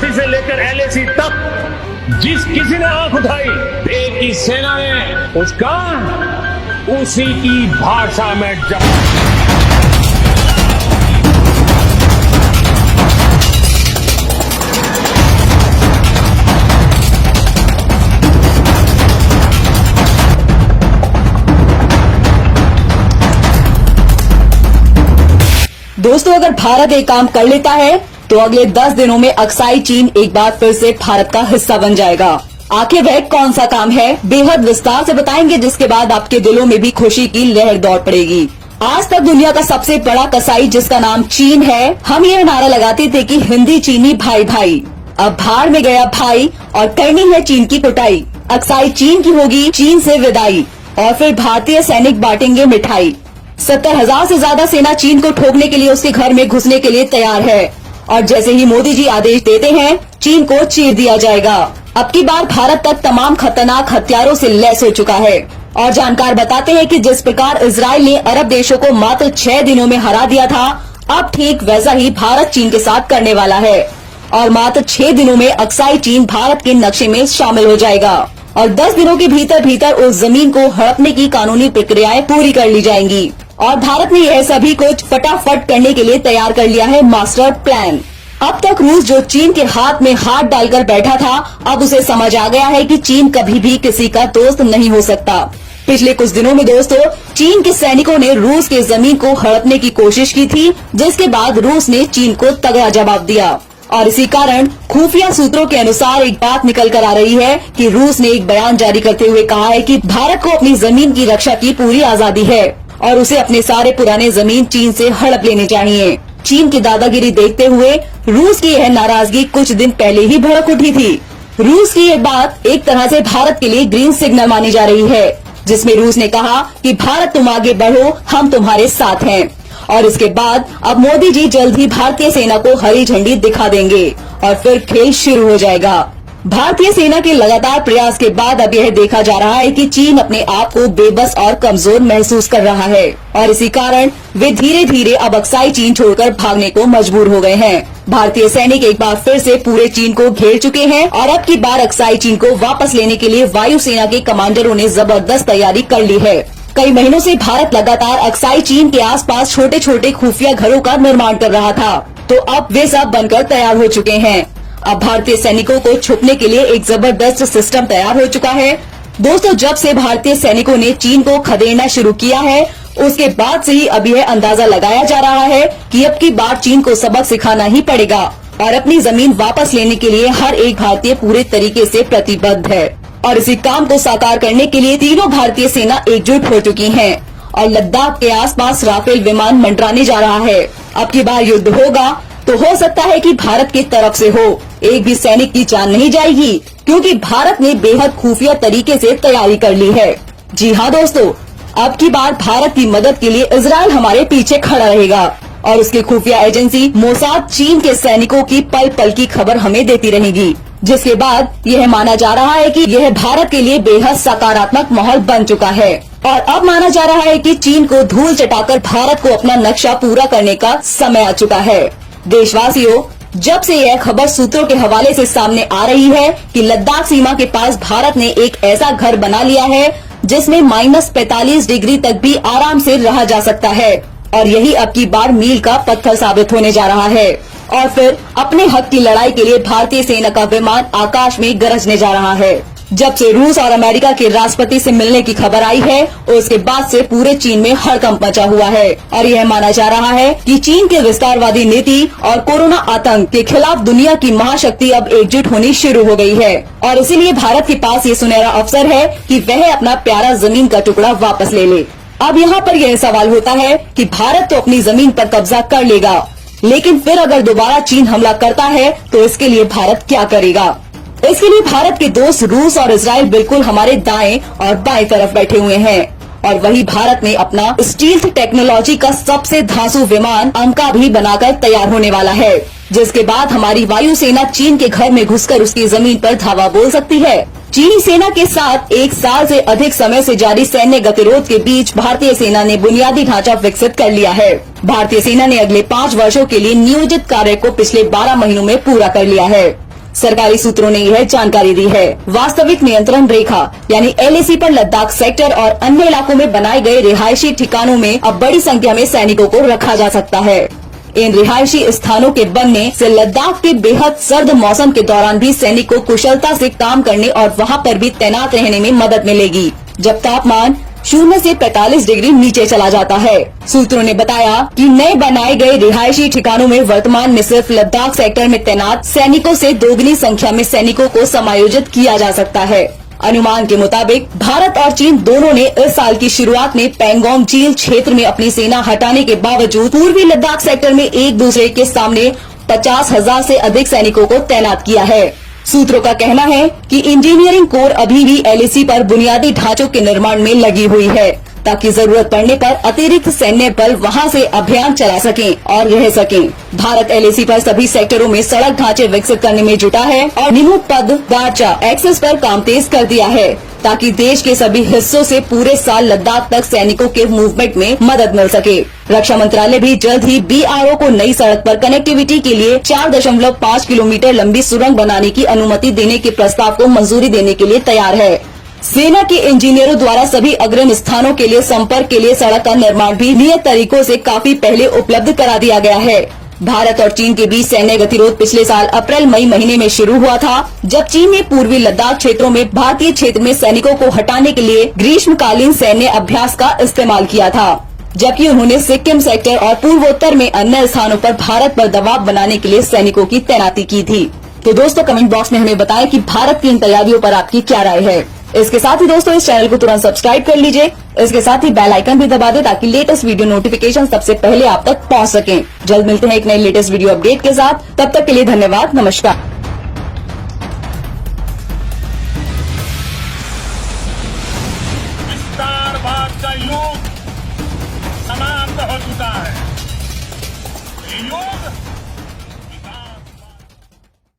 बस्ती से लेकर एलएसी तक जिस किसी ने आंख उठाई, देश की सेना ने उसका उसी की भाषा में जवाब। दोस्तों, अगर भारत एक काम कर लेता है तो अगले 10 दिनों में अक्साई चीन एक बार फिर से भारत का हिस्सा बन जाएगा। आखिर वह कौन सा काम है, बेहद विस्तार से बताएंगे, जिसके बाद आपके दिलों में भी खुशी की लहर दौड़ पड़ेगी। आज तक दुनिया का सबसे बड़ा कसाई जिसका नाम चीन है, हम ये नारा लगाते थे कि हिंदी चीनी भाई भाई। अब भाड़ में गया भाई और करनी है चीन की कुटाई। अक्साई चीन की होगी, चीन से विदाई, और फिर भारतीय सैनिक बांटेंगे मिठाई। 70,000 से ज्यादा सेना चीन को ठोकने के लिए उसके घर में घुसने के लिए तैयार है, और जैसे ही मोदी जी आदेश देते हैं, चीन को चीर दिया जाएगा। अब की बार भारत तक तमाम खतरनाक हथियारों से लैस हो चुका है, और जानकार बताते हैं कि जिस प्रकार इजराइल ने अरब देशों को मात्र 6 दिनों में हरा दिया था, अब ठीक वैसा ही भारत चीन के साथ करने वाला है, और मात्र 6 दिनों में अक्साई चीन भारत के नक्शे में शामिल हो जाएगा, और 10 दिनों के भीतर भीतर उस जमीन को हड़पने की कानूनी प्रक्रियाएं पूरी कर ली जाएंगी। और भारत ने यह सभी कुछ फटाफट करने के लिए तैयार कर लिया है मास्टर प्लान। अब तक रूस जो चीन के हाथ में हाथ डालकर बैठा था, अब उसे समझ आ गया है कि चीन कभी भी किसी का दोस्त नहीं हो सकता। पिछले कुछ दिनों में दोस्तों, चीन के सैनिकों ने रूस के जमीन को हड़पने की कोशिश की थी, जिसके बाद रूस ने चीन को तगड़ा जवाब दिया। और इसी कारण खुफिया सूत्रों के अनुसार एक बात निकल कर आ रही है कि रूस ने एक बयान जारी करते हुए कहा है कि भारत को अपनी जमीन की रक्षा की पूरी आजादी है, और उसे अपने सारे पुराने जमीन चीन से हड़प लेने चाहिए। चीन की दादागिरी देखते हुए रूस की यह नाराजगी कुछ दिन पहले ही भड़क उठी थी। रूस की ये बात एक तरह से भारत के लिए ग्रीन सिग्नल मानी जा रही है, जिसमें रूस ने कहा कि भारत तुम आगे बढ़ो, हम तुम्हारे साथ हैं। और इसके बाद अब मोदी जी जल्द ही भारतीय सेना को हरी झंडी दिखा देंगे, और फिर खेल शुरू हो जाएगा। भारतीय सेना के लगातार प्रयास के बाद अब यह देखा जा रहा है कि चीन अपने आप को बेबस और कमजोर महसूस कर रहा है, और इसी कारण वे धीरे धीरे अब अक्साई चीन छोड़कर भागने को मजबूर हो गए हैं। भारतीय सैनिक एक बार फिर से पूरे चीन को घेर चुके हैं, और अब की बार अक्साई चीन को वापस लेने के लिए वायुसेना के कमांडरों ने जबरदस्त तैयारी कर ली है। कई महीनों से भारत लगातार अक्साई चीन के आसपास छोटे छोटे खुफिया घरों का निर्माण कर रहा था, तो अब वे सब बनकर तैयार हो चुके हैं। अब भारतीय सैनिकों को छुपने के लिए एक जबरदस्त सिस्टम तैयार हो चुका है। दोस्तों, जब से भारतीय सैनिकों ने चीन को खदेड़ना शुरू किया है, उसके बाद से ही अब यह अंदाजा लगाया जा रहा है कि अब की बार चीन को सबक सिखाना ही पड़ेगा, और अपनी जमीन वापस लेने के लिए हर एक भारतीय पूरे तरीके से प्रतिबद्ध है। और इसी काम को साकार करने के लिए तीनों भारतीय सेना एकजुट हो चुकी है, और लद्दाख के आसपास राफेल विमान मंडराने जा रहा है। अब की बार युद्ध होगा तो हो सकता है कि भारत की तरफ से हो, एक भी सैनिक की जान नहीं जाएगी, क्योंकि भारत ने बेहद खुफिया तरीके से तैयारी कर ली है। जी हाँ दोस्तों, अब की बार भारत की मदद के लिए इजराइल हमारे पीछे खड़ा रहेगा, और उसकी खुफिया एजेंसी मोसाद चीन के सैनिकों की पल पल की खबर हमें देती रहेगी, जिसके बाद यह माना जा रहा है कि यह भारत के लिए बेहद सकारात्मक माहौल बन चुका है। और अब माना जा रहा है कि चीन को धूल चटाकर भारत को अपना नक्शा पूरा करने का समय आ चुका है। देशवासियों, जब से यह खबर सूत्रों के हवाले से सामने आ रही है कि लद्दाख सीमा के पास भारत ने एक ऐसा घर बना लिया है जिसमें -45 डिग्री तक भी आराम से रहा जा सकता है, और यही अब की बार मील का पत्थर साबित होने जा रहा है। और फिर अपने हक की लड़ाई के लिए भारतीय सेना का विमान आकाश में गरजने जा रहा है। जब से रूस और अमेरिका के राष्ट्रपति से मिलने की खबर आई है, उसके बाद से पूरे चीन में हड़कंप मचा हुआ है, और यह माना जा रहा है कि चीन के विस्तारवादी नीति और कोरोना आतंक के खिलाफ दुनिया की महाशक्ति अब एकजुट होनी शुरू हो गई है, और इसीलिए भारत के पास ये सुनहरा अवसर है कि वह अपना प्यारा जमीन का टुकड़ा वापस ले ले। अब यहाँ पर यह सवाल होता है कि भारत तो अपनी जमीन पर कब्जा कर लेगा, लेकिन फिर अगर दोबारा चीन हमला करता है तो इसके लिए भारत क्या करेगा? इसके लिए भारत के दोस्त रूस और इजराइल बिल्कुल हमारे दाएं और बाएं तरफ बैठे हुए हैं, और वही भारत ने अपना स्टील्थ टेक्नोलॉजी का सबसे धांसू विमान अंका भी बनाकर तैयार होने वाला है, जिसके बाद हमारी वायुसेना चीन के घर में घुसकर उसकी जमीन पर धावा बोल सकती है। चीनी सेना के साथ 1 साल से अधिक समय से जारी सैन्य गतिरोध के बीच भारतीय सेना ने बुनियादी ढांचा विकसित कर लिया है। भारतीय सेना ने अगले 5 वर्षों के लिए नियोजित कार्य को पिछले 12 महीनों में पूरा कर लिया है। सरकारी सूत्रों ने यह जानकारी दी है। वास्तविक नियंत्रण रेखा यानी LAC पर लद्दाख सेक्टर और अन्य इलाकों में बनाए गए रिहायशी ठिकानों में अब बड़ी संख्या में सैनिकों को रखा जा सकता है। इन रिहायशी स्थानों के बनने से लद्दाख के बेहद सर्द मौसम के दौरान भी सैनिक को कुशलता से काम करने और वहां पर भी तैनात रहने में मदद मिलेगी, जब तापमान 0 से 45 डिग्री नीचे चला जाता है। सूत्रों ने बताया कि नए बनाए गए रिहायशी ठिकानों में वर्तमान में सिर्फ लद्दाख सेक्टर में तैनात सैनिकों से दोगुनी संख्या में सैनिकों को समायोजित किया जा सकता है। अनुमान के मुताबिक भारत और चीन दोनों ने इस साल की शुरुआत में पैंगोंग झील क्षेत्र में अपनी सेना हटाने के बावजूद पूर्वी लद्दाख सेक्टर में एक दूसरे के सामने 50,000 से अधिक सैनिकों को तैनात किया है। सूत्रों का कहना है कि इंजीनियरिंग कोर अभी भी LAC पर बुनियादी ढांचों के निर्माण में लगी हुई है, ताकि जरूरत पड़ने पर अतिरिक्त सैन्य बल वहां से अभियान चला सकें और रह सकें। भारत LAC पर सभी सेक्टरों में सड़क ढांचे विकसित करने में जुटा है और निमुट पद दार्चा एक्सेस पर काम तेज कर दिया है, ताकि देश के सभी हिस्सों से पूरे साल लद्दाख तक सैनिकों के मूवमेंट में मदद मिल सके। रक्षा मंत्रालय भी जल्द ही BRO को नई सड़क पर कनेक्टिविटी के लिए 4.5 किलोमीटर लंबी सुरंग बनाने की अनुमति देने के प्रस्ताव को मंजूरी देने के लिए तैयार है। सेना के इंजीनियरों द्वारा सभी अग्रिम स्थानों के लिए संपर्क के लिए सड़क का निर्माण भी नियत तरीकों से काफी पहले उपलब्ध करा दिया गया है। भारत और चीन के बीच सैन्य गतिरोध पिछले साल अप्रैल-मई महीने में शुरू हुआ था, जब चीन ने पूर्वी लद्दाख क्षेत्रों में भारतीय क्षेत्र में सैनिकों को हटाने के लिए ग्रीष्मकालीन सैन्य अभ्यास का इस्तेमाल किया था, जबकि उन्होंने सिक्किम सेक्टर और पूर्वोत्तर में अन्य स्थानों पर भारत पर दबाव बनाने के लिए सैनिकों की तैनाती की थी। तो दोस्तों, कमेंट बॉक्स में हमें बताएं कि भारत की इन तैयारियों पर आपकी क्या राय है। इसके साथ ही दोस्तों, इस चैनल को तुरंत सब्सक्राइब कर लीजिए। इसके साथ ही बेल आइकन भी दबा दें, ताकि लेटेस्ट वीडियो नोटिफिकेशन सबसे पहले आप तक पहुंच सकें। जल्द मिलते हैं एक नई लेटेस्ट वीडियो अपडेट के साथ। तब तक के लिए धन्यवाद, नमस्कार। विस्तारवाद का युग समाप्त हो चुका है। ये युग